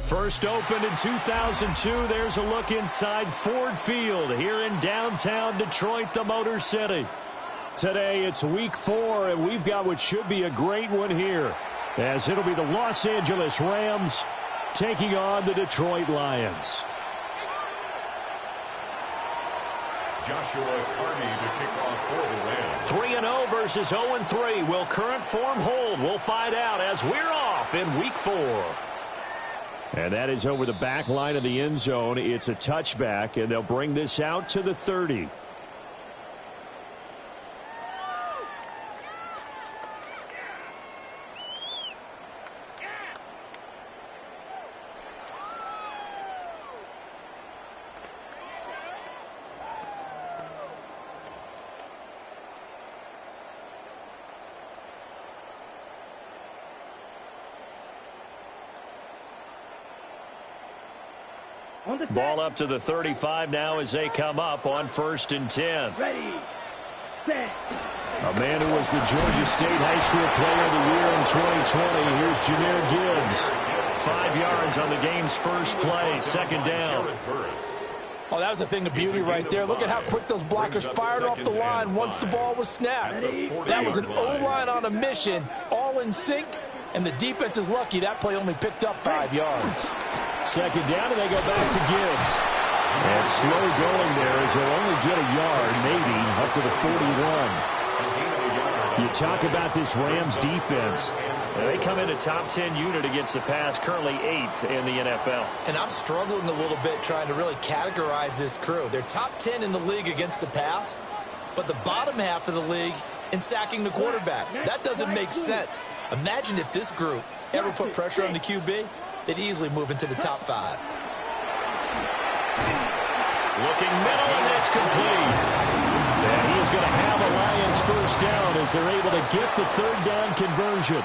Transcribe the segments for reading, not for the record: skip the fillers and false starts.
First opened in 2002. There's a look inside Ford Field here in downtown Detroit, the Motor City. Today it's week 4, and we've got what should be a great one here, as it'll be the Los Angeles Rams taking on the Detroit Lions. Joshua Carney to kick off for the Rams. 3-0 versus 0-3. Will current form hold? We'll find out as we're off in week 4. And that is over the back line of the end zone. It's a touchback, and they'll bring this out to the 30. Ball up to the 35 now as they come up on 1st and 10. Ready, set. A man who was the Georgia State High School Player of the Year in 2020. Here's Jahmyr Gibbs. 5 yards on the game's first play. 2nd down. Oh, that was a thing of beauty right there. Look at how quick those blockers fired off the line once the ball was snapped. That was an O-line on a mission, all in sync, and the defense is lucky that play only picked up 5 yards. 2nd down, and they go back to Gibbs. And slow going there as they'll only get a yard, maybe, up to the 41. You talk about this Rams defense. They come in a top 10 unit against the pass, currently 8th in the NFL. And I'm struggling a little bit trying to really categorize this crew. They're top 10 in the league against the pass, but the bottom half of the league in sacking the quarterback. That doesn't make sense. Imagine if this group ever put pressure on the QB. They'd easily move into the top 5. Looking middle, and that's complete. And he is going to have a Lions first down as they're able to get the 3rd down conversion.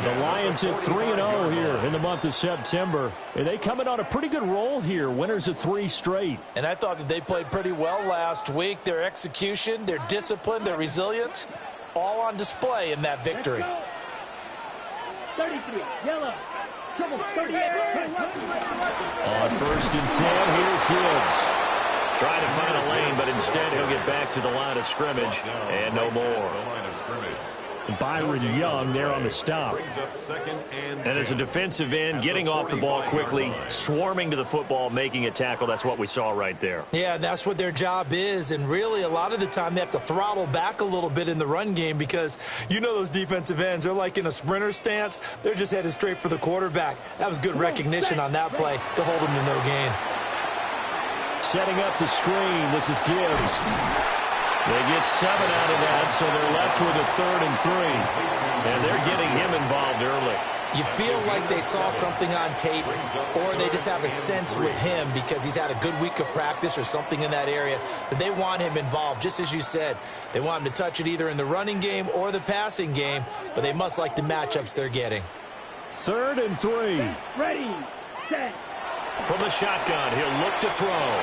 The Lions hit 3-0 here in the month of September. And they come in on a pretty good roll here, winners of 3 straight. And I thought that they played pretty well last week. Their execution, their discipline, their resilience, all on display in that victory. 33, yellow. On 1st and 10, here's Gibbs. Trying to find a lane, but instead he'll get back to the line of scrimmage and no more. Byron Young there on the stop. And as a defensive end, getting off the ball quickly, swarming to the football, making a tackle, that's what we saw right there. Yeah, that's what their job is, and really a lot of the time they have to throttle back a little bit in the run game because you know those defensive ends, they're like in a sprinter stance. They're just headed straight for the quarterback. That was good recognition on that play to hold him to no gain. Setting up the screen, this is Gibbs. They get 7 out of that, so they're left with a 3rd and 3. And they're getting him involved early. You feel like they saw something on tape, or they just have a sense with him because he's had a good week of practice or something in that area that they want him involved. Just as you said, they want him to touch it either in the running game or the passing game, but they must like the matchups they're getting. 3rd and 3. Ready, set. From the shotgun, he'll look to throw.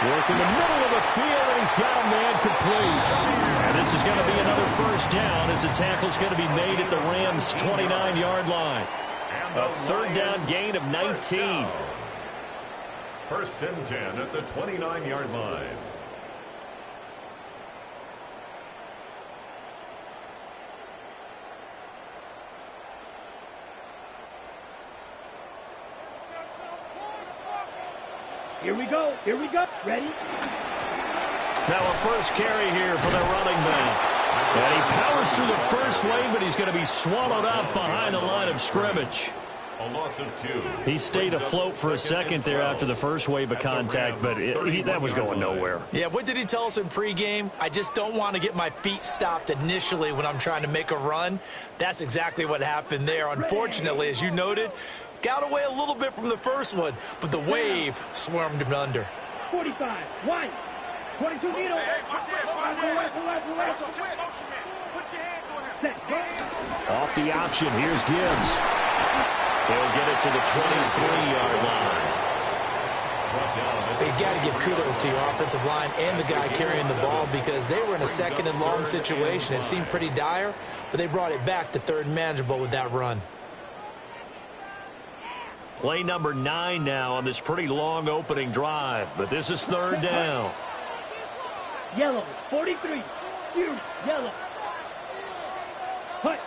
Work in the middle of the field, and he's got a man complete. And this is going to be another first down as the tackle's going to be made at the Rams' 29-yard line. A 3rd down gain of 19. 1st and 10 at the 29-yard line. Here we go. Here we go. Ready? Now a first carry here for the running back. And he powers through the first wave, but he's going to be swallowed up behind the line of scrimmage. A loss of 2. He stayed afloat for a second there after the first wave of contact, but that was going nowhere. Yeah, what did he tell us in pregame? I just don't want to get my feet stopped initially when I'm trying to make a run. That's exactly what happened there. Unfortunately, as you noted, got away a little bit from the first one, but the wave swarmed him under. 45, 1, 22 needle. Off the option, here's Gibbs. He'll get it to the 23-yard line. You've got to give kudos to your offensive line and the guy carrying the ball because they were in a 2nd and long situation. It seemed pretty dire, but they brought it back to 3rd and manageable with that run. Play number 9 now on this pretty long opening drive, but this is third down. Yellow, 43. Yellow. Hut.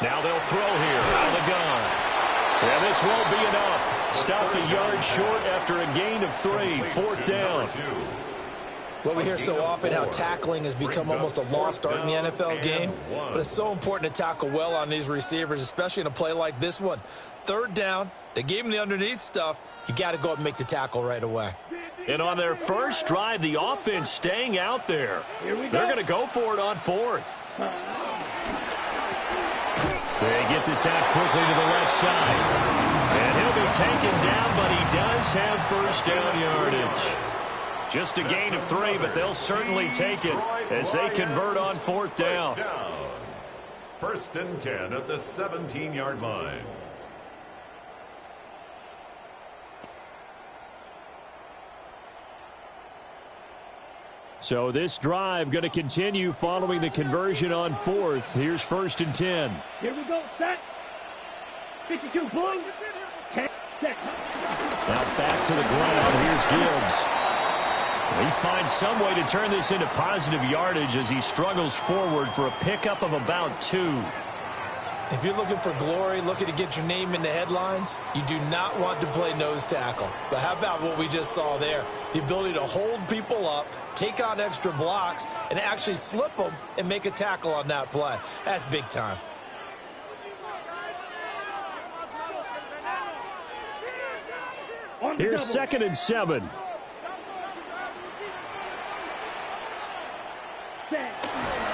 Now they'll throw here out of the gun. And this won't be enough. Stopped a yard short after a gain of 3. Fourth down. Well, we hear so often how tackling has become almost a lost art in the NFL game, but it's so important to tackle well on these receivers, especially in a play like this one. Third down, they gave him the underneath stuff. You got to go up and make the tackle right away. And on their first drive, the offense staying out there. They're going to go for it on fourth. They get this out quickly to the left side. And he'll be taken down, but he does have first down yardage. Just a gain of 3, but they'll certainly take it as they convert on fourth down. First and 10 at the 17-yard line. So this drive going to continue following the conversion on fourth. Here's first and 10. Here we go, set. 52, blue. 10, set. Now back to the ground. Here's Gibbs. He finds some way to turn this into positive yardage as he struggles forward for a pickup of about 2. If you're looking for glory, looking to get your name in the headlines, you do not want to play nose tackle. But how about what we just saw there? The ability to hold people up, take on extra blocks, and actually slip them and make a tackle on that play. That's big time. Here's second and 7.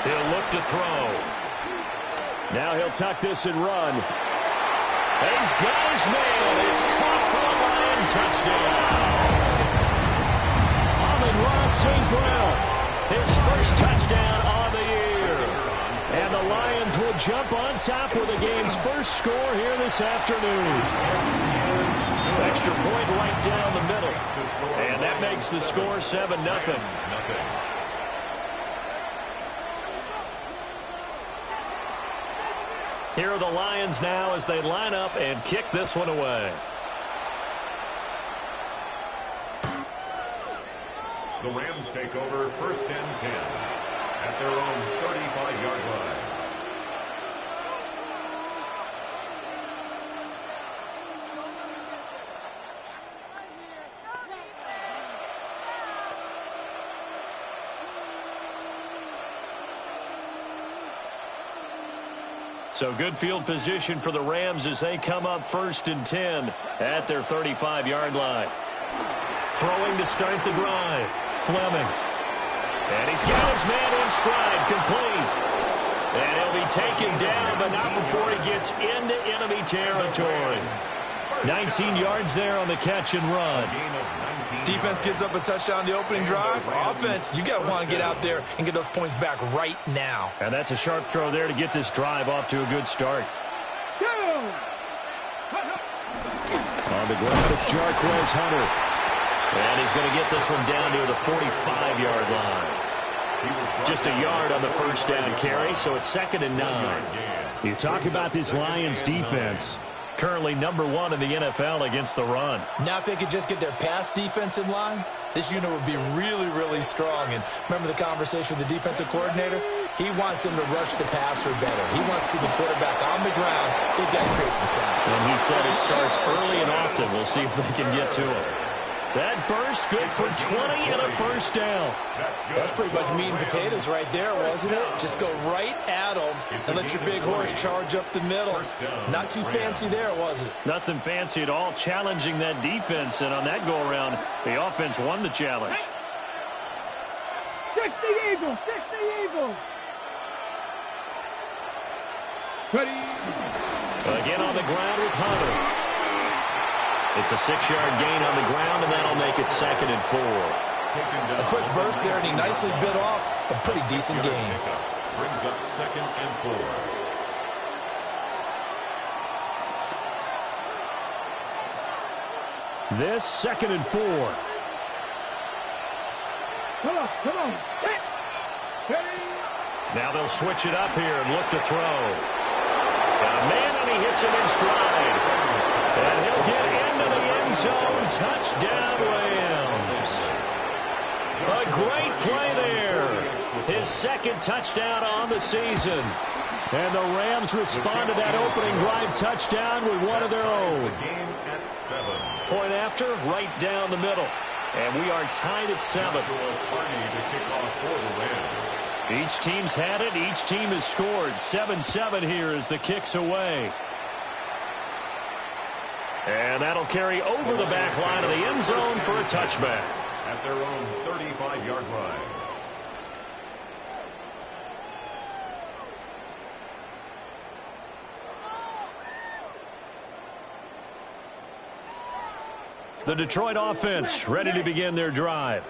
He'll look to throw. Now he'll tuck this and run. He's got his man. It's caught for a Lion touchdown. Amon-Ra St. Brown, his first touchdown on the year. And the Lions will jump on top with the game's first score here this afternoon. Extra point right down the middle. And that makes the score 7-0. Here are the Lions now as they line up and kick this one away. The Rams take over first and 10 at their own 35-yard line. So good field position for the Rams as they come up first and 10 at their 35-yard line. Throwing to start the drive. Fleming. And he's got his man in stride, complete. And he'll be taken down, but not before he gets into enemy territory. 19 yards there on the catch and run. Defense gives up a touchdown the opening drive. Offense, you got to want to get out there and get those points back right now. And that's a sharp throw there to get this drive off to a good start. On the ground, it's Jarquez Hunter. And he's going to get this one down to the 45-yard line. Just a yard on the first down carry, so it's second and 9. You talk about this Lions defense. Currently number 1 in the NFL against the run. Now if they could just get their pass defense in line, this unit would be really, really strong. And remember the conversation with the defensive coordinator? He wants them to rush the passer better. He wants to see the quarterback on the ground. They've got to create some sacks. And he said it starts early and often. We'll see if they can get to him. That burst good for 20 and a first down. That's pretty much meat and potatoes right there, wasn't it? Just go right at them and let your big horse charge up the middle. Not too fancy there, was it? Nothing fancy at all, challenging that defense. And on that go-around, the offense won the challenge. 60 Eagles, 60 Eagles. Ready. Again on the ground with Hunter. It's a 6-yard gain on the ground, and that'll make it second and 4. A quick burst there, and he nicely bit off a pretty decent gain. Brings up second and 4. This second and 4. Come on. Now they'll switch it up here and look to throw. Got a man, and he hits him in stride. And he'll get Touchdown, Rams. A great play there. His second touchdown on the season. And the Rams respond to that opening drive touchdown with one of their own. Point after, right down the middle. And we are tied at 7. Each team's had it. Each team has scored. 7-7 here as the kick's away. And that'll carry over the back line of the end zone for a touchback. At their own 35-yard line. The Detroit offense ready to begin their drive.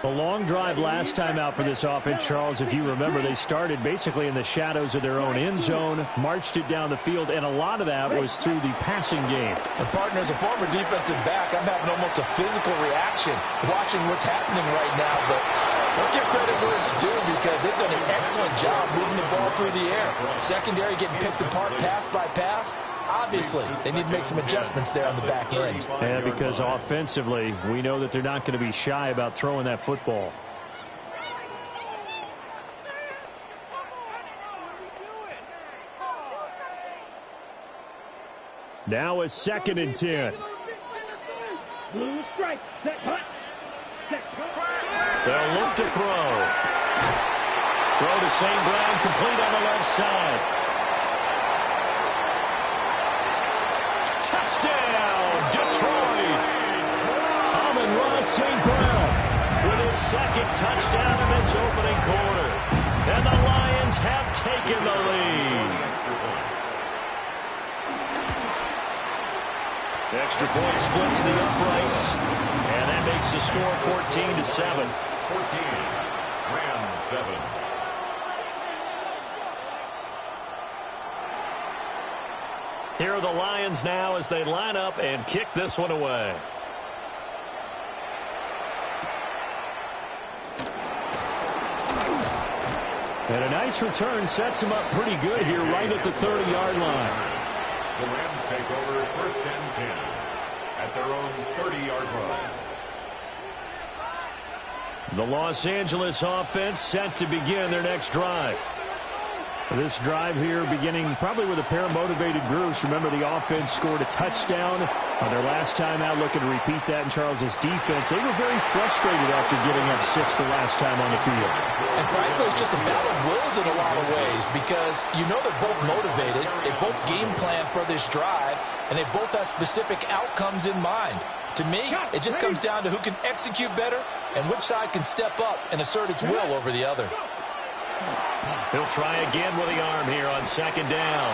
A long drive last time out for this offense, Charles. If you remember, they started basically in the shadows of their own end zone, marched it down the field, and a lot of that was through the passing game. And partner, as a former defensive back, I'm having almost a physical reaction watching what's happening right now. But let's give credit where it's due because they've done an excellent job moving the ball through the air. Secondary getting picked apart pass by pass. Obviously, they need to make some adjustments there on the back end. And because offensively, we know that they're not going to be shy about throwing that football. Now a 2nd and 10. Blue strike. Set punt. They'll look to throw. Throw to St. Brown, complete on the left side. Touchdown, Detroit! Amon-Ra St. Brown with his 2nd touchdown in this opening quarter. And the Lions have taken the lead. Extra point splits the uprights. And that makes the score 14-7. 14. Rams 7. Here are the Lions now as they line up and kick this one away. And a nice return sets him up pretty good here right at the 30-yard line. The Rams take over 1st and 10 at their own 30-yard line. The Los Angeles offense set to begin their next drive. This drive here beginning probably with a pair of motivated groups. Remember, the offense scored a touchdown on their last time out, looking to repeat that in Charles's defense. They were very frustrated after getting up 6 the last time on the field. And frankly, it's just a battle of wills in a lot of ways because you know they're both motivated. They both game plan for this drive, and they both have specific outcomes in mind. To me, it just comes down to who can execute better and which side can step up and assert its will over the other. He'll try again with the arm here on 2nd down.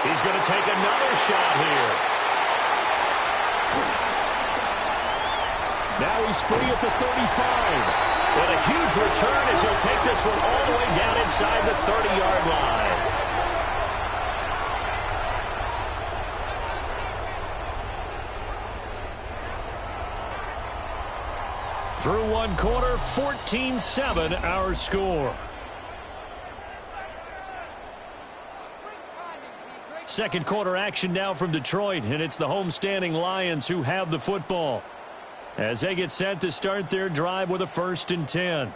He's going to take another shot here. Now he's free at the 35. With a huge return as he'll take this one all the way down inside the 30-yard line. Through one quarter, 14-7 our score. Second quarter action now from Detroit, and it's the homestanding Lions who have the football as they get set to start their drive with a 1st and 10.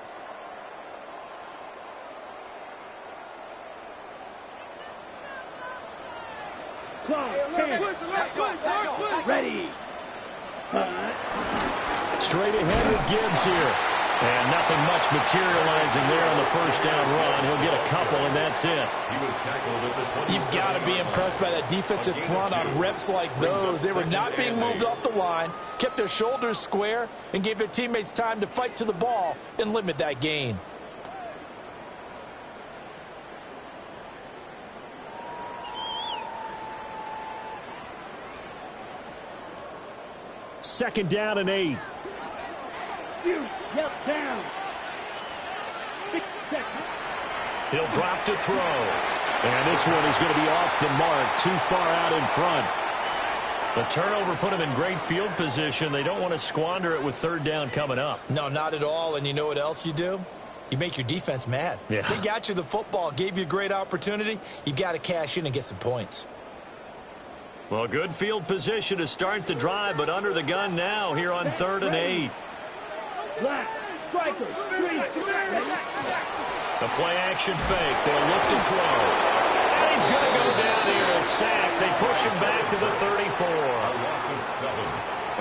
Ready. Straight ahead with Gibbs here. And nothing much materializing there on the 1st down run. He'll get a couple, and that's it. He was tackled at the 27. You've got to be impressed by that defensive front on reps like those. They were not being moved off the line, kept their shoulders square, and gave their teammates time to fight to the ball and limit that gain. Second down and 8. Yep, down. 6 seconds. He'll drop to throw. And this one is going to be off the mark, too far out in front. The turnover put him in great field position. They don't want to squander it with 3rd down coming up. No, not at all. And you know what else you do? You make your defense mad. Yeah. They got you the football, gave you a great opportunity. You got to cash in and get some points. Well, good field position to start the drive, but under the gun now here on 3rd and 8. The play action fake. They'll look to throw. And he's going to go down here, a sack. They push him back to the 34.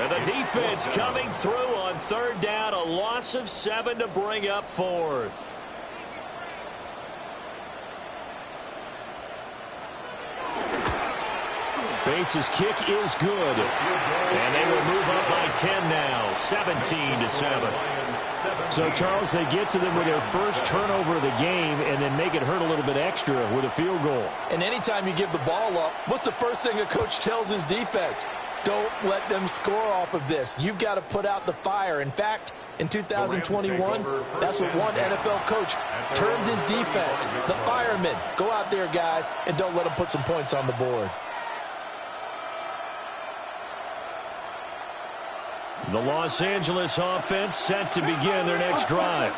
And the defense coming through on 3rd down. A loss of 7 to bring up 4th. Bates' kick is good. And they will move up by 10 now, 17-7. So, Charles, they get to them with their first turnover of the game and then make it hurt a little bit extra with a field goal. And anytime you give the ball up, what's the first thing a coach tells his defense? Don't let them score off of this. You've got to put out the fire. In fact, in 2021, that's what one NFL coach termed his defense, the firemen. Go out there, guys, and don't let them put some points on the board. The Los Angeles offense set to begin their next drive.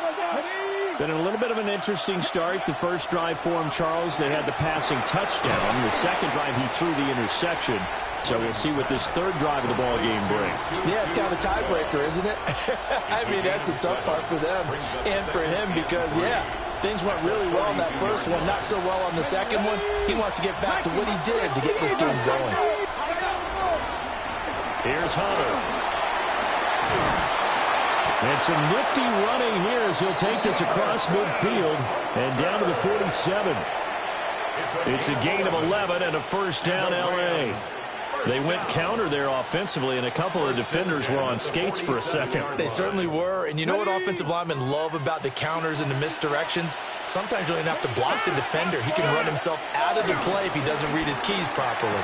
Been a little bit of an interesting start. The first drive for him, Charles, they had the passing touchdown. The second drive, he threw the interception. So we'll see what this third drive of the ball game brings. Yeah, it's kind of a tiebreaker, isn't it? I mean, that's the tough part for them and for him because, yeah, things went really well in that first one, not so well on the second one. He wants to get back to what he did to get this game going. Here's Hunter. And some nifty running here as he'll take this across midfield and down to the 47. It's a gain of 11 and a first down, L.A. They went counter there offensively, and a couple of defenders were on skates for a second. They certainly were, and you know what offensive linemen love about the counters and the misdirections? Sometimes you don't even have to block the defender. He can run himself out of the play if he doesn't read his keys properly.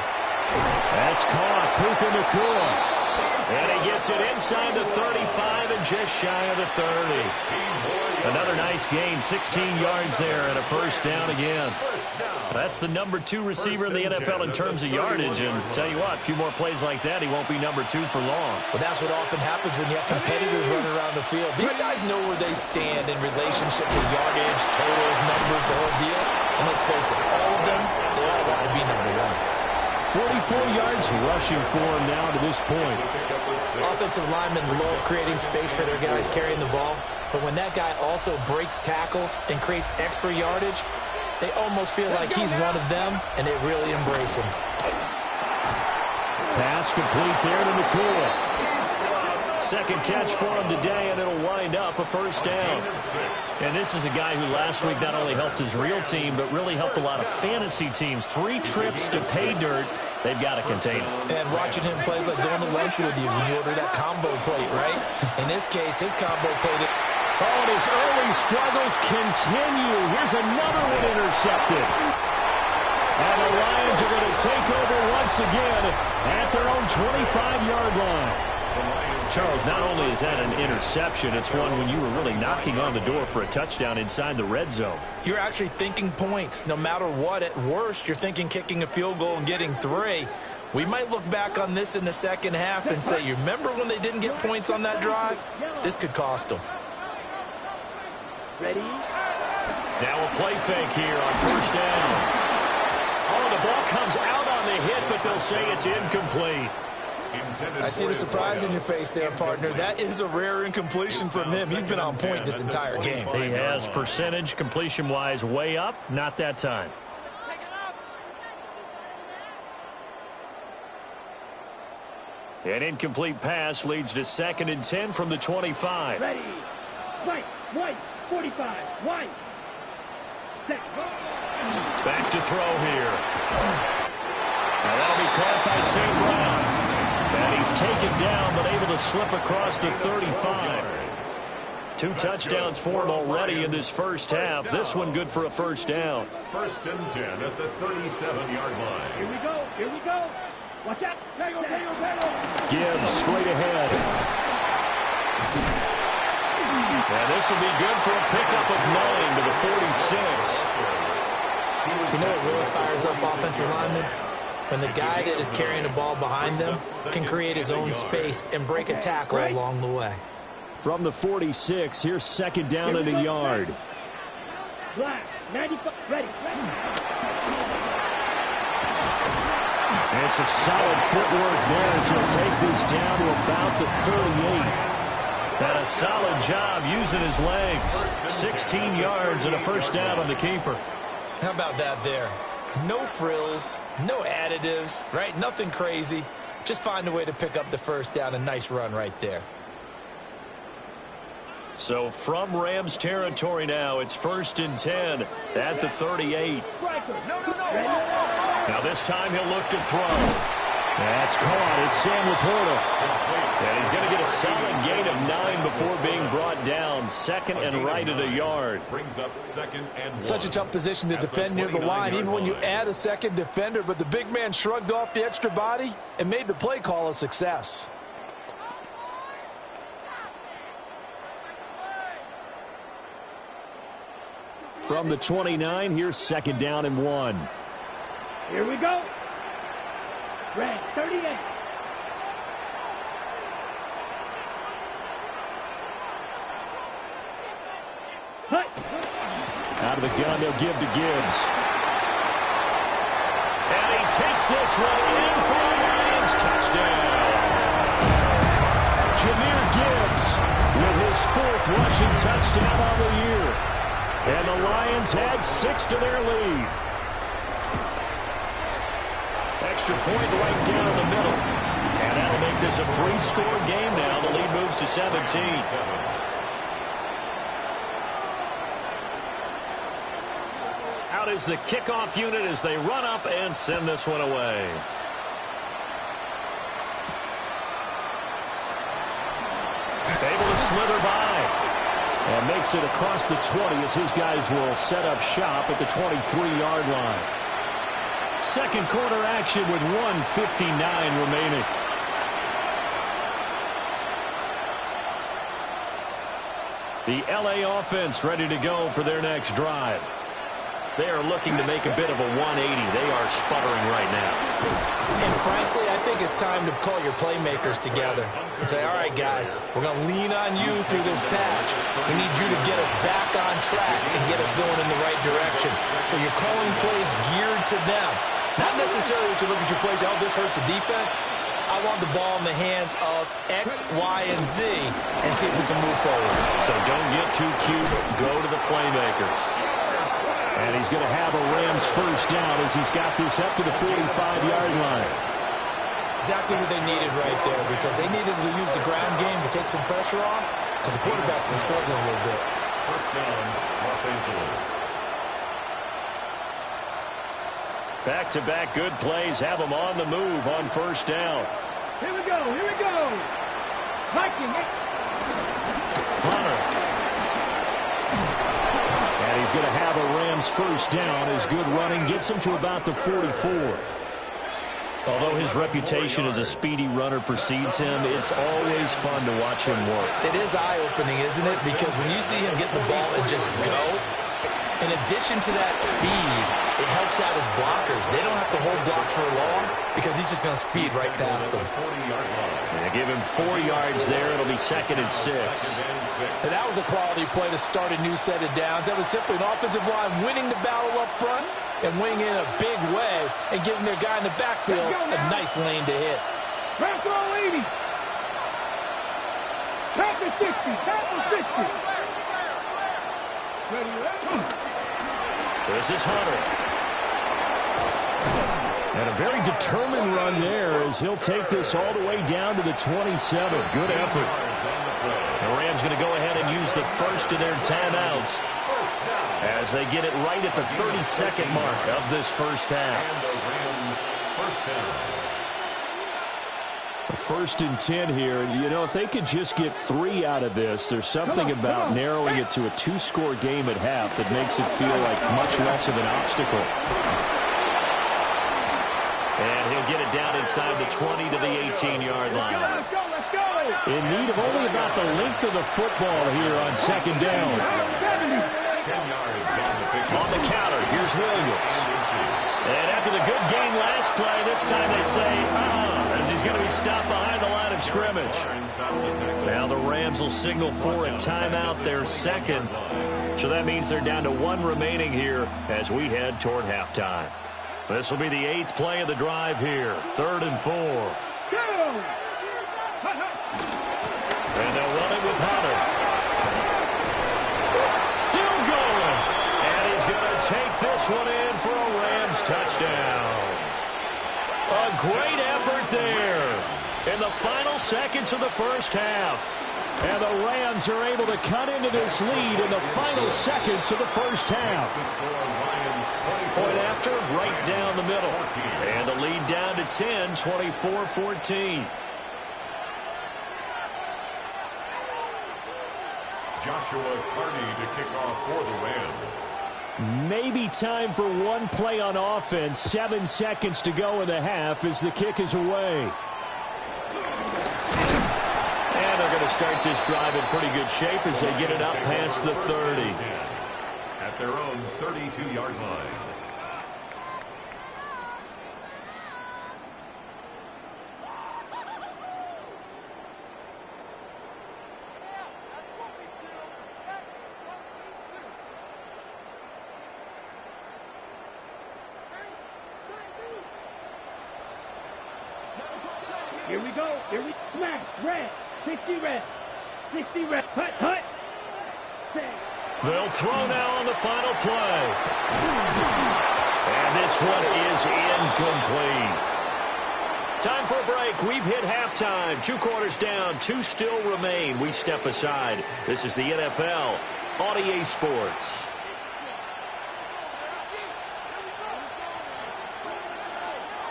That's caught. Puka Nacua. And he gets it inside the 35 and just shy of the 30. Another nice gain, 16 yards there and a first down again. That's the number 2 receiver in the NFL in terms of yardage. And tell you what, a few more plays like that, he won't be number 2 for long. Well, that's what often happens when you have competitors running around the field. These guys know where they stand in relationship to yardage, totals, numbers, the whole deal. And let's face it, all of them, they all want to be number 1. 44 yards rushing for him now to this point. Offensive linemen love creating space for their guys carrying the ball, but when that guy also breaks tackles and creates extra yardage, they almost feel like he's one of them, and they really embrace him. Pass complete there to Nacua. Second catch for him today, and it'll wind up a first down. And this is a guy who last week not only helped his real team, but really helped a lot of fantasy teams. 3 trips to pay dirt. They've got to contain him. And watching him play is like going to lunch with you when you order that combo plate, right? In this case, his combo plate. Oh, and his early struggles continue. Here's another one intercepted. And the Lions are going to take over once again at their own 25-yard line. Charles, not only is that an interception, it's one when you were really knocking on the door for a touchdown inside the red zone. You're actually thinking points. No matter what, at worst, you're thinking kicking a field goal and getting 3. We might look back on this in the second half and say, you remember when they didn't get points on that drive? This could cost them. Ready? Now a play fake here on first down. Oh, the ball comes out on the hit, but they'll say it's incomplete. I see the surprise in your face there, partner. That is a rare incompletion from him. He's been on point this entire game. He has percentage completion-wise way up. Not that time. An incomplete pass leads to 2nd and 10 from the 25. Ready. White. 45. White. Back to throw here. Now that'll be caught by St. Brown. And he's taken down, but able to slip across the 35. 2 touchdowns for him already in this first half. This one good for a first down. 1st and 10 at the 37-yard line. Here we go. Watch out. Gibbs straight ahead. And this will be good for a pickup of 9 to the 46. You know what really fires up offensive linemen? When the guy that is carrying the ball behind them can create his own space and break a tackle along the way. From the 46, here's 2nd down and a yard. Black, 95, ready. And some solid footwork there as he'll take this down to about the 38. And a solid job using his legs. 16 yards and a first down on the keeper. How about that there? No frills, no additives, right? Nothing crazy. Just find a way to pick up the first down. A nice run right there. So from Rams territory now, it's 1st and 10 at the 38. Now this time he'll look to throw. That's caught. It's Sam Laporta. And he's going to get a solid gain of 9 before being brought down. 2nd and right at a yard. Brings up 2nd and 1. Such a tough position to defend near the line, even when you add a second defender. But the big man shrugged off the extra body and made the play call a success. From the 29, here's 2nd down and 1. Here we go. Red 38. Hut. Out of the gun, they'll give to Gibbs. And he takes this one in for a Lions touchdown. Jahmyr Gibbs with his 4th rushing touchdown on the year. And the Lions had 6 to their lead. Extra point right down the middle. And that'll make this a 3-score game now. The lead moves to 17. Out is the kickoff unit as they run up and send this one away. Able to slither by. And makes it across the 20 as his guys will set up shop at the 23-yard line. Second quarter action with 1:59 remaining. The LA offense ready to go for their next drive. They are looking to make a bit of a 180. They are sputtering right now. And frankly, I think it's time to call your playmakers together and say, all right, guys, we're going to lean on you through this patch. We need you to get us back on track and get us going in the right direction. So you're calling plays geared to them. Not necessarily that you look at your plays, oh, this hurts the defense. I want the ball in the hands of X, Y, and Z and see if we can move forward. So don't get too cute. Go to the playmakers. And he's going to have a Rams first down as he's got this up to the 45-yard line. Exactly what they needed right there, because they needed to use the ground game to take some pressure off, because the quarterback's been struggling a little bit. First down, Los Angeles. Back-to-back good plays have them on the move on first down. Here we go. Here we go. Viking. Hunter. And he's going to have a Rams first down as good running gets him to about the 44. Although his reputation as a speedy runner precedes him, it's always fun to watch him work. It is eye-opening, isn't it? Because when you see him get the ball and just go, in addition to that speed, it helps out his blockers. They don't have to hold blocks for long because he's just going to speed right past them. They give him 4 yards there. It'll be 2nd and 6. And that was a quality play to start a new set of downs. That was simply an offensive line winning the battle up front and winning in a big way and giving their guy in the backfield a nice lane to hit. Tackle 80. Tackle 60. Tackle 60. This is Hunter. And a very determined run there as he'll take this all the way down to the 27. Good effort. The Rams going to go ahead and use the first of their timeouts as they get it right at the 32nd mark of this first half. First and 10 here. You know, if they could just get 3 out of this, there's something about narrowing it to a 2-score game at half that makes it feel like much less of an obstacle. And he'll get it down inside the 20 to the 18-yard line. Let's go, let's go. In need of only about the length of the football here on second down. 10 yards On the counter, here's Williams. And after the good gain last play, this time they say, as he's going to be stopped behind the line of scrimmage. Now the Rams will signal for a timeout, their second. So that means they're down to 1 remaining here as we head toward halftime. This will be the 8th play of the drive here. 3rd and 4. And they'll run it with Hunter. Still going. And he's going to take this one in for a Rams touchdown. A great effort there in the final seconds of the first half. And the Rams are able to cut into this lead in the final seconds of the first half. Point after, right down the middle. And the lead down to 10, 24-14. Joshua Carney to kick off for the Rams. Maybe time for one play on offense. 7 seconds to go in the half as the kick is away. And they're going to start this drive in pretty good shape as they get it up past the 30. At their own 32-yard line. Here we go. Here we smash. Red. 60 red. 60 red. Hut, hut. They'll throw now on the final play. And this one is incomplete. Time for a break. We've hit halftime. 2 quarters down. 2 still remain. We step aside. This is the NFL on EA Sports.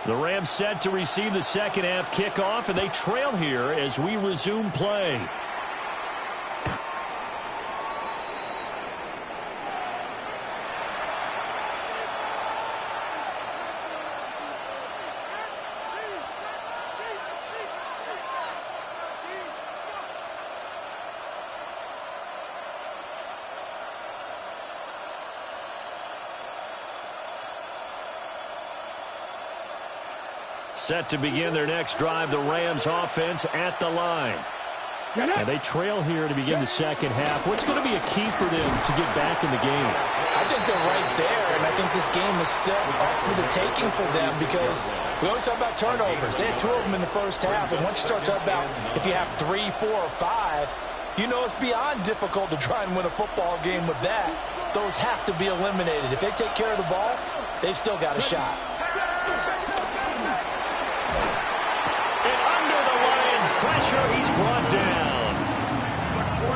The Rams set to receive the second half kickoff, and they trail here as we resume play. Set to begin their next drive, the Rams offense at the line. And they trail here to begin the second half. What's going to be a key for them to get back in the game? I think they're right there, and I think this game is still up for the taking for them because we always talk about turnovers. They had 2 of them in the first half, and once you start talking about if you have 3, 4, or 5, you know it's beyond difficult to try and win a football game with that. Those have to be eliminated. If they take care of the ball, they've still got a shot. Pressure, he's brought down.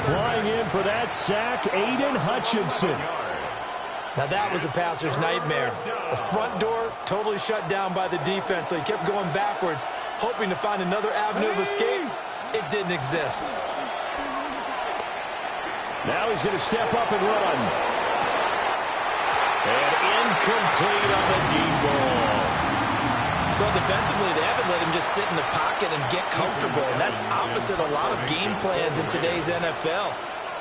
Flying in for that sack, Aiden Hutchinson. Now that was a passer's nightmare. The front door totally shut down by the defense, so he kept going backwards, hoping to find another avenue of escape. It didn't exist. Now he's going to step up and run. And incomplete on the deep ball. Well, defensively, they haven't let him just sit in the pocket and get comfortable, and that's opposite a lot of game plans in today's NFL.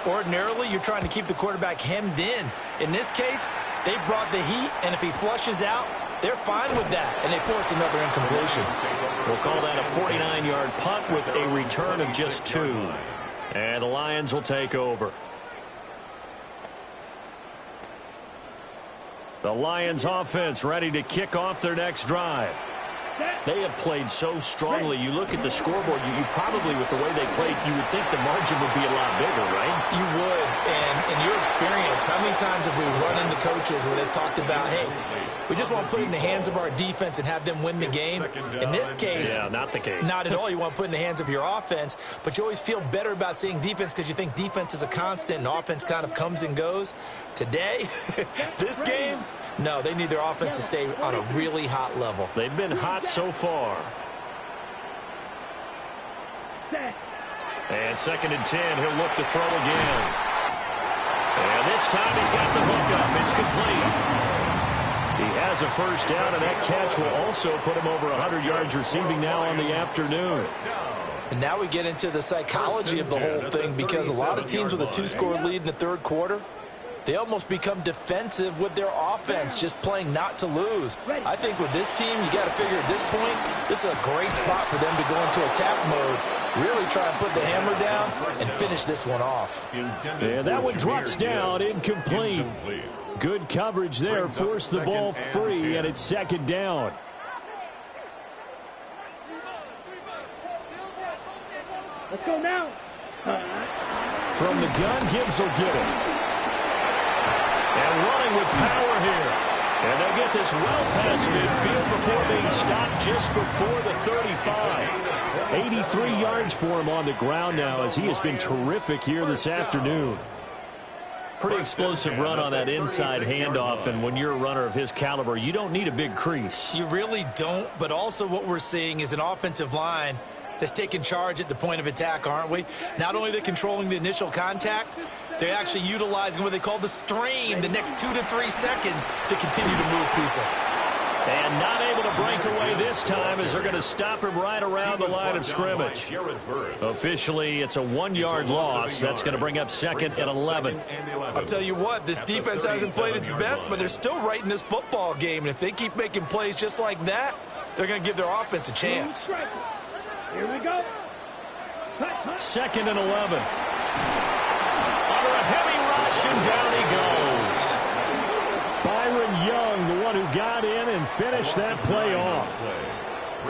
Ordinarily, you're trying to keep the quarterback hemmed in. In this case, they brought the heat, and if he flushes out, they're fine with that, and they force another incompletion. We'll call that a 49-yard punt with a return of just 2. And the Lions will take over. The Lions offense ready to kick off their next drive. They have played so strongly. You look at the scoreboard, you probably, with the way they played, you would think the margin would be a lot bigger, right? You would. And in your experience, how many times have we run into coaches where they've talked about, hey, we just want to put it in the hands of our defense and have them win the game? In this case, yeah, not the case. Not at all. You want to put it in the hands of your offense, but you always feel better about seeing defense because you think defense is a constant and offense kind of comes and goes. Today, this game, no, they need their offense to stay on a really hot level. They've been hot so far. And 2nd and 10, he'll look to throw again. And this time he's got the hook up. It's complete. He has a first down, and that catch will also put him over 100 yards receiving now on the afternoon. And now we get into the psychology of the whole thing because a lot of teams with a 2-score lead in the 3rd quarter, they almost become defensive with their offense, just playing not to lose. I think with this team, you got to figure at this point, this is a great spot for them to go into attack mode really try and put the hammer down and finish this one off. Yeah, that one drops down, incomplete. Good coverage there, forced the ball free, and it's second down. Let's go now. From the gun, Gibbs will get it. And running with power here. And they'll get this well past midfield before being stopped just before the 35. 83 yards for him on the ground now as he has been terrific here this afternoon. Pretty explosive run on that inside handoff, and when you're a runner of his caliber, you don't need a big crease. You really don't, but also what we're seeing is an offensive line that's taking charge at the point of attack, aren't we? Not only are they controlling the initial contact, they're actually utilizing what they call the stream, the next 2 to 3 seconds to continue to move people. And not able to break away this time as they're going to stop him right around the line of scrimmage. Officially, it's a 1-yard loss. That's going to bring up second and 11. I'll tell you what, this defense hasn't played its best, but they're still right in this football game. And if they keep making plays just like that, they're going to give their offense a chance. Here we go. Second and 11. Under a heavy rush, and down he goes. Byron Young, the one who got in and finished that play off.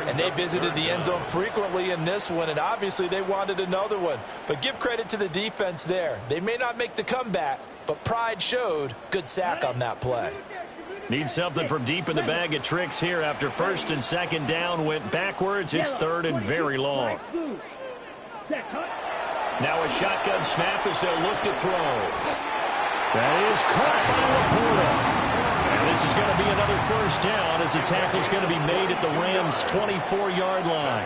And they visited the end zone frequently in this one, and obviously they wanted another one. But give credit to the defense there. They may not make the comeback, but pride showed. Good sack on that play. Need something from deep in the bag of tricks here after first and second down went backwards. It's third and very long. Now a shotgun snap as they'll look to throw. That is caught by Laporta. And this is going to be another first down as the tackle's going to be made at the Rams' 24-yard line.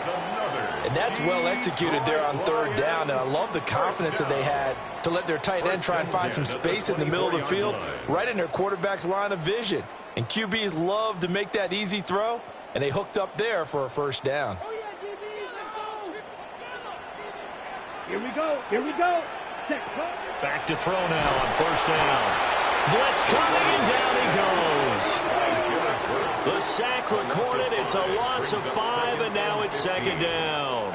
And that's well executed there on third down. And I love the confidence that they had to let their tight end try and find some space in the middle of the field, right in their quarterback's line of vision. And QBs love to make that easy throw, and they hooked up there for a first down. Here we go. Here we go. Back to throw now on first down. Blitz coming, and down he goes. The sack recorded. It's a loss of 5, and now it's second down.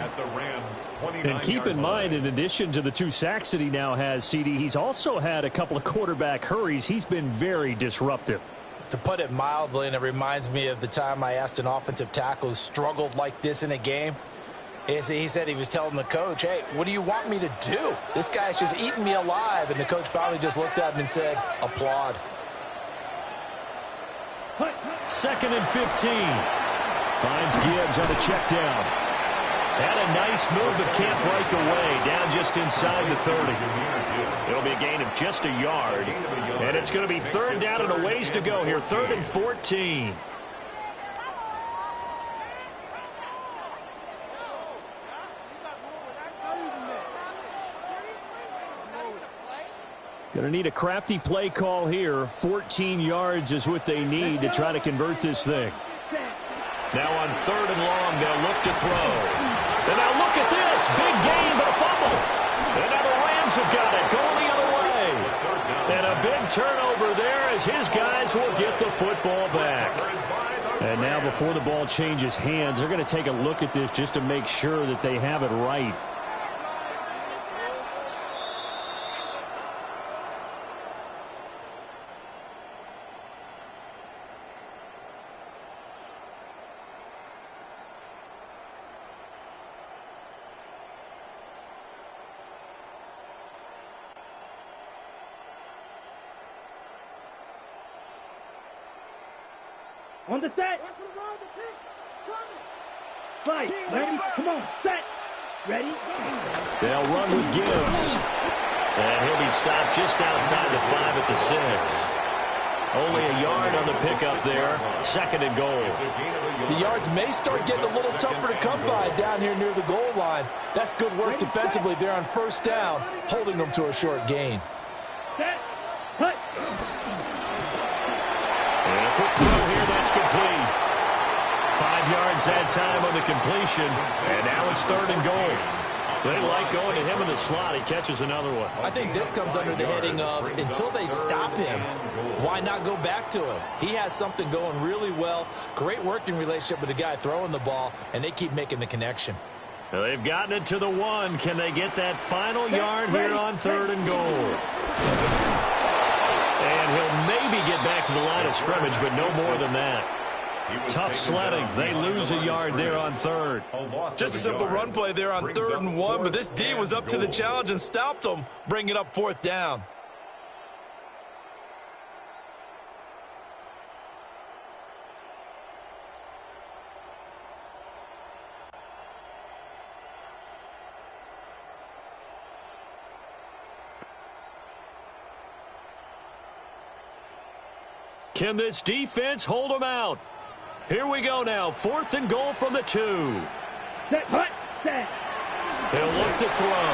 And keep in mind, in addition to the 2 sacks that he now has, CD, he's also had a couple of quarterback hurries. He's been very disruptive. To put it mildly, and it reminds me of the time I asked an offensive tackle who struggled like this in a game. He said he was telling the coach, hey, what do you want me to do? This guy's just eating me alive. And the coach finally just looked at him and said, applaud. Second and 15. Finds Gibbs on the check down. Had a nice move but can't break away. Down just inside the 30. It'll be a gain of just a yard. And it's going to be third down and a ways to go here. Third and 14. Going to need a crafty play call here. 14 yards is what they need to try to convert this thing. Now on third and long, they'll look to throw. And now look at this. Big gain, but a fumble. And now the Rams have got it. Going the other way. And a big turnover there as his guys will get the football back. And now before the ball changes hands, they're going to take a look at this just to make sure that they have it right. On the set. Slide. Ready? Come on. Set. Ready? They'll run with Gibbs. And he'll be stopped just outside the 5 at the 6. Only a yard on the pickup there. Second and goal. The yards may start getting a little tougher to come by down here near the goal line. That's good work defensively there on first down, holding them to a short gain. Set. Cut. And a quick throw here, that's complete. 5 yards that time on the completion. And now it's third and goal. They like going to him in the slot. He catches another one. I think this comes under the heading of until they stop him, why not go back to him? He has something going really well. Great working relationship with the guy throwing the ball, and they keep making the connection. They've gotten it to the 1. Can they get that final yard here on 3rd and goal? And he'll maybe get back to the line of scrimmage, but no more than that. Tough sledding. They lose a yard there on 3rd. Just a simple run play there on 3rd and 1, but this D was up to the challenge and stopped them, bringing it up 4th down. Can this defense hold them out? Here we go now. 4th and goal from the 2. Set, hut, set. He'll look to throw.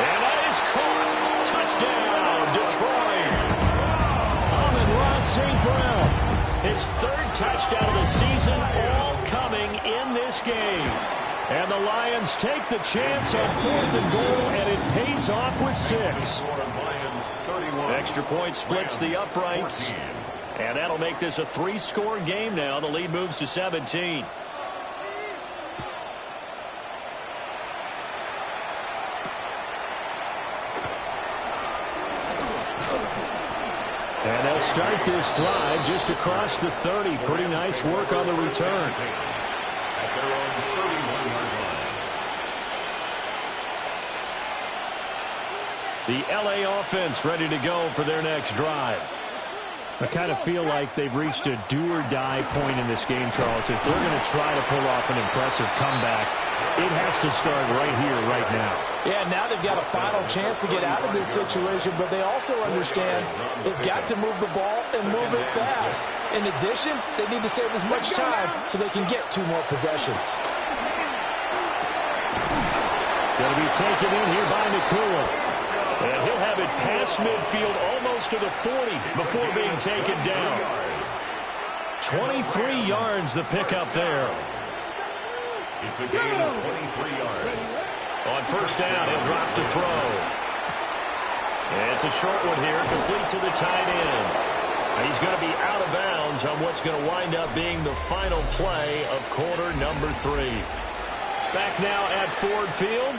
And that is caught. Touchdown, Detroit. Amon-Ra St. Brown. His 3rd touchdown of the season, all coming in this game. And the Lions take the chance on 4th and goal, and it pays off with 6. Extra point splits the uprights. And that'll make this a 3-score game now. The lead moves to 17. And they'll start this drive just across the 30. Pretty nice work on the return. At their own 31-yard line. The LA offense ready to go for their next drive. I kind of feel like they've reached a do-or-die point in this game, Charles. If they're going to try to pull off an impressive comeback, it has to start right here, right now. Yeah, now they've got a final chance to get out of this situation, but they also understand they've got to move the ball and move it fast. In addition, they need to save as much time so they can get 2 more possessions. Going to be taken in here by Nakua. And he'll have it past midfield almost to the 40 before being taken down. 23 yards the pickup there. It's a gain of 23 yards. On 1st down, he'll drop to throw. And it's a short one here, complete to the tight end. He's going to be out of bounds on what's going to wind up being the final play of quarter number 3. Back now at Ford Field.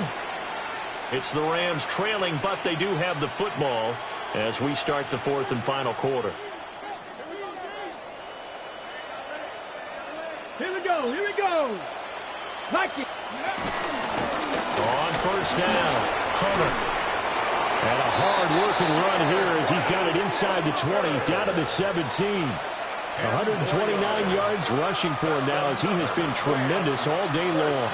It's the Rams trailing, but they do have the football as we start the 4th and final quarter. Here we go, here we go. Like it. On 1st down, Hunter. And a hard-working run here as he's got it inside the 20, down to the 17. 129 yards rushing for him now as he has been tremendous all day long.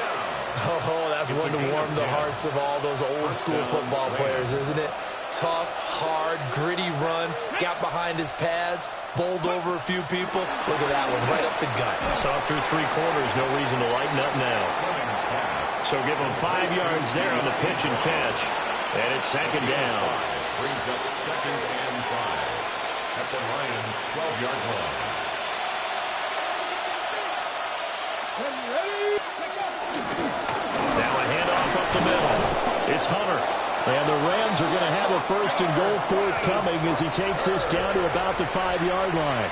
Oh, that's one to warm the hearts of all those old-school football players, isn't it? Tough, hard, gritty run, got behind his pads, bowled over a few people. Look at that one, right up the gut. Saw through 3 quarters, no reason to lighten up now. So give him 5 yards there on the pitch and catch. And it's 2nd down. Brings up 2nd and 5 at the Lions' 12-yard line. Now a handoff up the middle. It's Hunter. And the Rams are going to have a 1st and goal forthcoming as he takes this down to about the 5-yard line.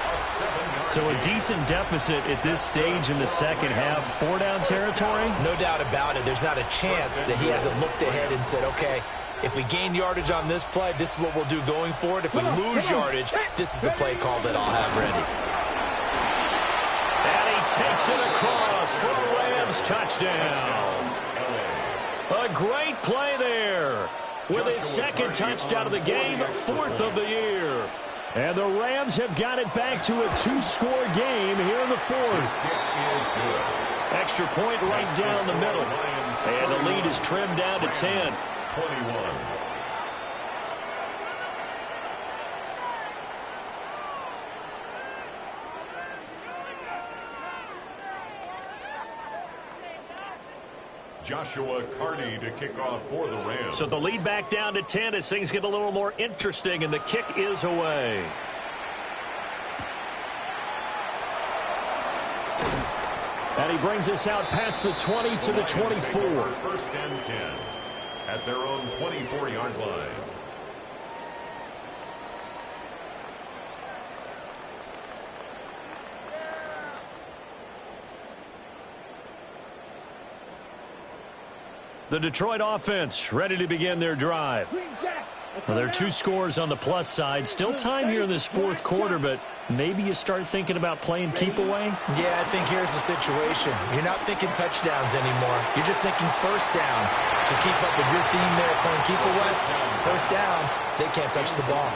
So a decent deficit at this stage in the second half. 4-down territory? No doubt about it. There's not a chance that he hasn't looked ahead and said, okay, if we gain yardage on this play, this is what we'll do going forward. If we lose yardage, this is the play call that I'll have ready. And he takes it across for a Rams touchdown. A great play there. With his 2nd touchdown of the game, 4th of the year. And the Rams have got it back to a 2-score game here in the 4th. Extra point right down the middle. And the lead is trimmed down to 10. 21. Joshua Carney to kick off for the Rams. So the lead back down to 10 as things get a little more interesting, and the kick is away. And he brings us out past the 20 to the 24. 1st and 10 at their own 24-yard line. The Detroit offense ready to begin their drive. Well, there are 2 scores on the plus side. Still time here in this fourth quarter, but maybe you start thinking about playing keep away? Yeah, I think here's the situation. You're not thinking touchdowns anymore. You're just thinking first downs. To keep up with your theme there, playing keep away, first downs, they can't touch the ball.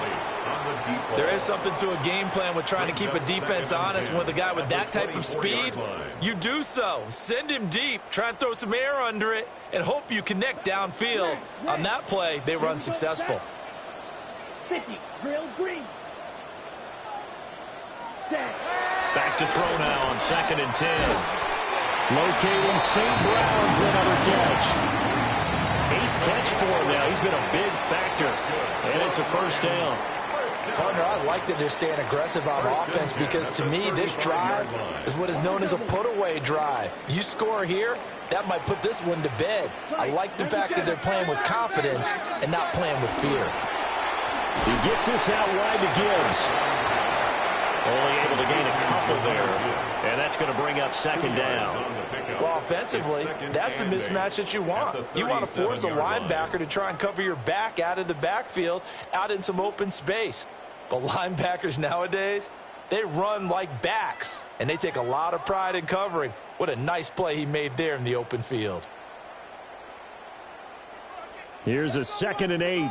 There is something to a game plan with trying to keep a defense honest. With a guy with that type of speed, you do so. Send him deep, try and throw some air under it, and hope you connect downfield. On that play, they were unsuccessful. 50, drill green. Back to throw now on 2nd and 10. Locating St. Brown for another catch. 8th catch for him now. He's been a big factor, and it's a first down. Partner, I like that they're staying aggressive on offense because, to me, this drive is what is known as a put-away drive. You score here, that might put this one to bed. I like the fact that they're playing with confidence and not playing with fear. He gets this out wide to Gibbs. Only able to gain a couple there, and that's going to bring up 2nd down. Well, offensively, that's the mismatch that you want. You want to force a linebacker to try and cover your back out of the backfield, out in some open space. But linebackers nowadays, they run like backs, and they take a lot of pride in covering. What a nice play he made there in the open field. Here's a 2nd and 8.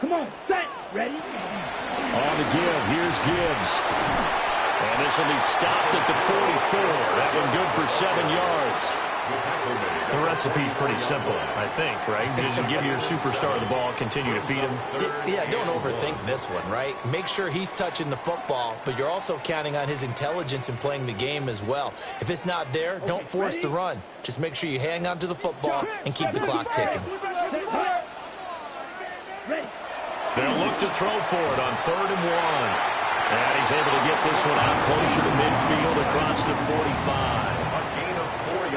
Come on, set, ready? On the give, here's Gibbs. And this will be stopped at the 44. That one good for 7 yards. The recipe's pretty simple, I think, right? Just give your superstar the ball, continue to feed him. Yeah, don't overthink this one, right? Make sure he's touching the football, but you're also counting on his intelligence in playing the game as well. If it's not there, don't force the run. Just make sure you hang on to the football and keep the clock ticking. They'll look to throw for it on 3rd and 1. And he's able to get this one out closer to midfield across the 45.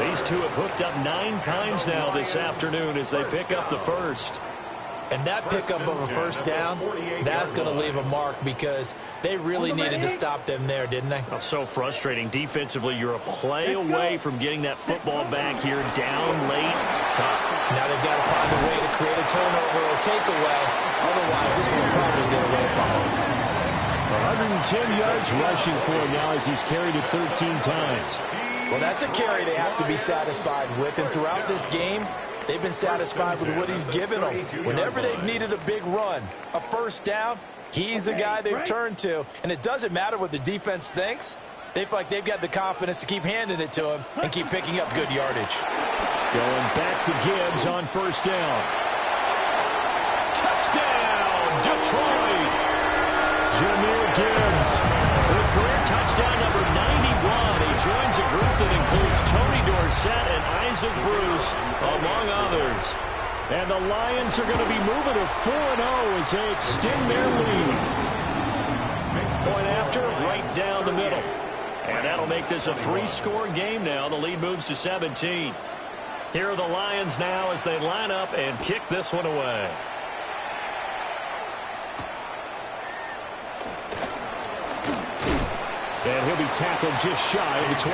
These two have hooked up 9 times now this afternoon as they pick up the first. And that pickup of a first down, that's going to leave a mark because they really needed to stop them there, didn't they? Oh, so frustrating. Defensively, you're a play away from getting that football back here down late. Tough. Now they've got to find a way to create a turnover or takeaway. Otherwise, this will probably get away from them. 110 yards rushing for him now as he's carried it 13 times. Well, that's a carry they have to be satisfied with. And throughout this game, they've been satisfied with what he's given them. Whenever they've needed a big run, a first down, he's the guy they've turned to. And it doesn't matter what the defense thinks. They feel like they've got the confidence to keep handing it to him and keep picking up good yardage. Going back to Gibbs on first down. Touchdown, Detroit! Jahmyr Gibbs with career touchdown number 91. He joins a group that includes Tony Dorsett and Isaac Bruce, among others. And the Lions are going to be moving to 4-0 as they extend their lead. Point after, right down the middle. And that'll make this a 3-score game now. The lead moves to 17. Here are the Lions now as they line up and kick this one away. And he'll be tackled just shy of the 25.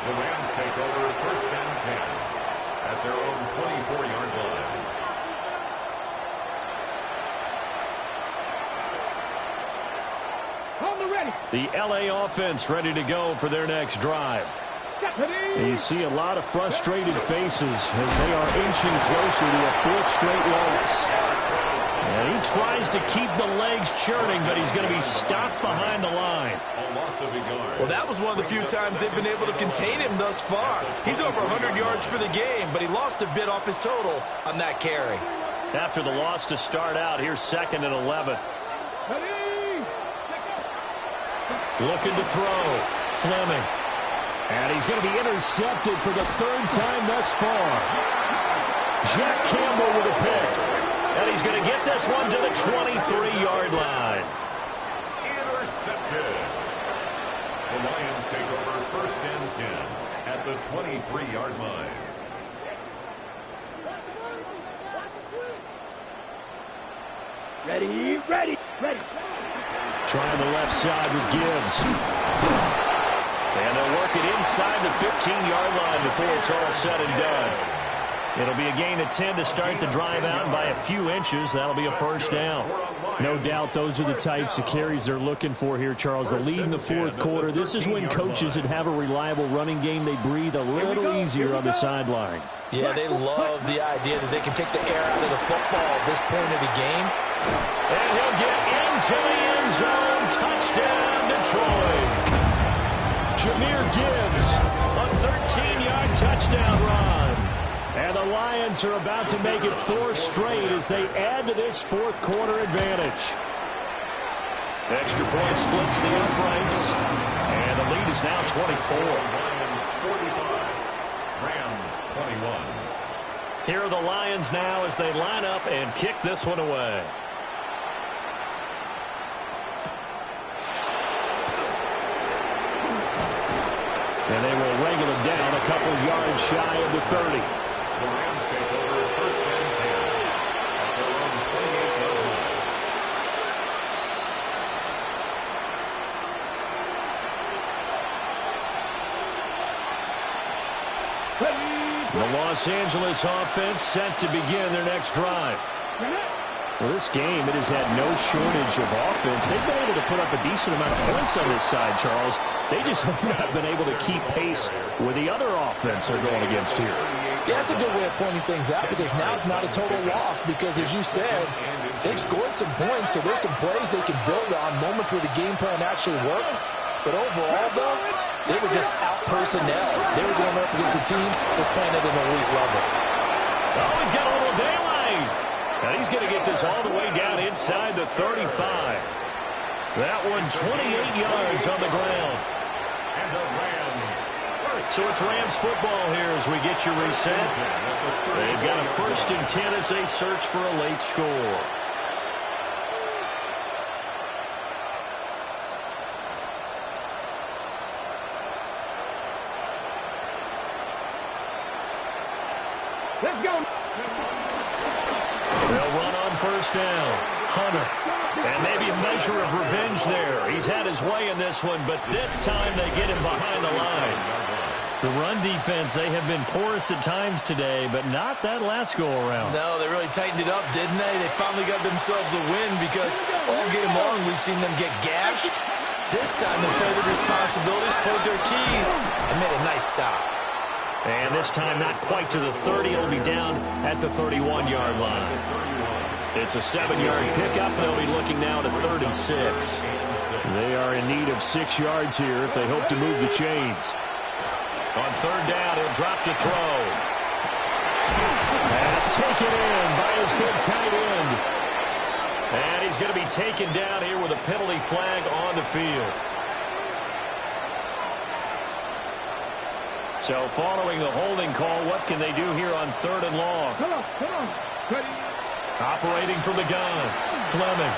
The Rams take over 1st and 10 at their own 24-yard line. On the ready. The LA offense ready to go for their next drive. And you see a lot of frustrated faces as they are inching closer to a 4th straight loss. And he tries to keep the legs churning, but he's going to be stopped behind the line. Well, that was one of the few times they've been able to contain him thus far. He's over 100 yards for the game, but he lost a bit off his total on that carry. After the loss to start out, here's 2nd and 11. Looking to throw. Fleming. And he's going to be intercepted for the 3rd time thus far. Jack Campbell with a pick. And he's going to get this one to the 23-yard line. Intercepted. The Lions take over 1st and 10 at the 23-yard line. Ready, ready, ready. Trying the left side with Gibbs. And they'll work it inside the 15-yard line before it's all said and done. It'll be a gain of 10 to start the drive out, and by a few inches, that'll be a first down. No doubt those are the types of carries they're looking for here, Charles. The lead in the fourth quarter. This is when coaches that have a reliable running game, they breathe a little easier on the sideline. Yeah, they love the idea that they can take the air out of the football at this point of the game. And he'll get into the end zone. Touchdown, Detroit. Jahmyr Gibbs, a 13-yard touchdown run. And the Lions are about to make it 4 straight as they add to this fourth quarter advantage. Extra point splits the uprights. And the lead is now 24. Lions 45. Rams 21. Here are the Lions now as they line up and kick this one away. And they will wrangle it down a couple yards shy of the 30. The Rams take over first and 10 at their own 28-yard line. The Los Angeles offense set to begin their next drive. Well, this game, it has had no shortage of offense. They've been able to put up a decent amount of points on this side, Charles. They just have not been able to keep pace with the other offense they're going against here. Yeah, that's a good way of pointing things out because now it's not a total loss because, as you said, they've scored some points, so there's some plays they can build on, moments where the game plan actually worked. But overall, though, they were just out-personnel. They were going up against a team that's playing at an elite level. Oh, he's got a little daylight. And he's going to get this all the way down inside the 35. That one 28 yards on the ground. And the Rams. So it's Rams football here as we get you reset. They've got a 1st and 10 as they search for a late score. Let's go. They'll run on first down. Hunter. And maybe a measure of revenge there. He's had his way in this one, but this time they get him behind the line. The run defense, they have been porous at times today, but not that last go-around. No, they really tightened it up, didn't they? They finally got themselves a win because all game long we've seen them get gashed. This time they played their responsibilities, played their keys, and made a nice stop. And this time not quite to the 30. It'll be down at the 31-yard line. It's a 7-yard pickup. They'll be looking now to 3rd and 6. They are in need of 6 yards here if they hope to move the chains. On 3rd down, he'll drop to throw. Pass taken in by his big tight end. And he's going to be taken down here with a penalty flag on the field. So following the holding call, what can they do here on 3rd and long? Come on. Ready. Operating from the gun, Fleming.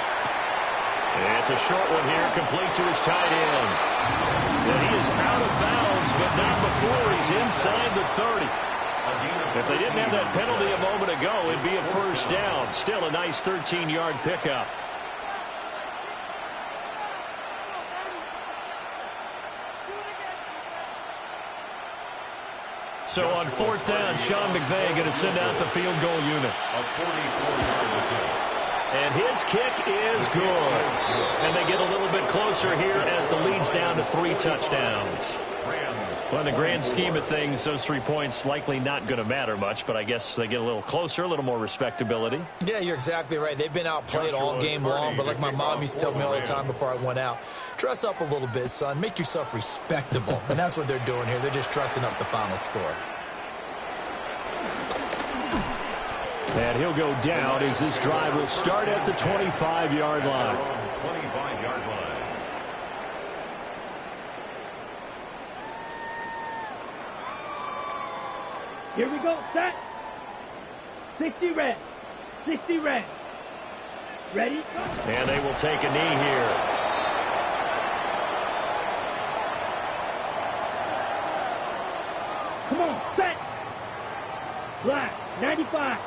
It's a short one here, complete to his tight end. And he is out of bounds, but not before he's inside the 30. If they didn't have that penalty a moment ago, it'd be a first down. Still a nice 13-yard pickup. So on 4th down, Sean McVay going to send out the field goal unit. A 44-yard attempt. And his kick is good. And they get a little bit closer here as the lead's down to 3 touchdowns. Well, in the grand scheme of things, those 3 points likely not going to matter much, but I guess they get a little closer, a little more respectability. Yeah, you're exactly right. They've been outplayed all game long, but like my mom used to tell me all the time before I went out, dress up a little bit, son. Make yourself respectable. And that's what they're doing here. They're just dressing up the final score. And he'll go down as this drive will start at the 25-yard line. 25-yard line. Here we go. Set. 60 red. 60 red. Ready? And they will take a knee here. Come on. Set. Black. 95.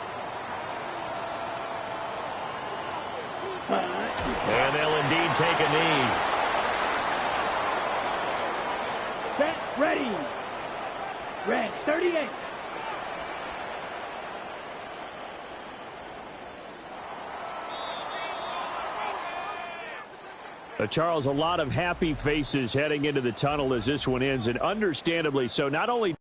And they'll indeed take a knee. red, 38. Charles, a lot of happy faces heading into the tunnel as this one ends, and understandably so. Not only